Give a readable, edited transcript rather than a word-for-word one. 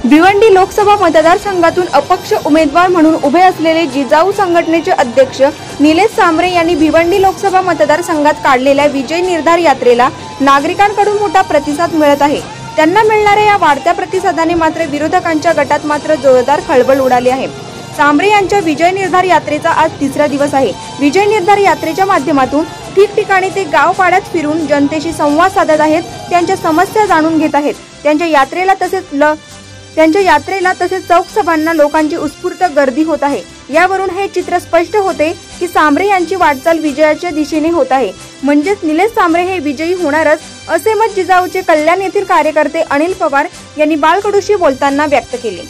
भिवंडी लोकसभा मतदारसंघातून अपक्ष उमेदवार म्हणून उभे असलेले जिजाऊ संघटनेचे अध्यक्ष निलेश सांबरे यांनी भिवंडी लोकसभा मतदारसंघात काढलेल्या विजय निर्धार यात्रेला नागरिकांकडून मोठा प्रतिसाद मिळत आहे। त्यांना मिळणाऱ्या या वाढत्या प्रतिसादाने मात्र विरोधकांच्या गटात मात्र जोरदार खळबळ उडाली आहे। सांबरे यांच्या विजय निर्धार यात्रेचा आज तिसरा दिवस आहे। विजय निर्धार यात्रेच्या माध्यमातून ठिकठिकाणी ते गाव पाड्यात फिरून जनतेशी संवाद साधत आहेत, त्यांच्या समस्या जाणून घेत आहेत। त्यांच्या यात्रेला तसेच चौक सभांना लोकांची उत्स्फूर्त गर्दी होत आहे। यावरून हे चित्र स्पष्ट होते की सांबरे यांची वाटचाल विजयाच्या दिशेने होत आहे। म्हणजेच निलेश सांबरे हे विजयी होणारच असे मत जिजाऊचे कल्याण येथील कार्यकर्ते अनिल पवार यांनी बाळकडूशी बोलताना व्यक्त केले।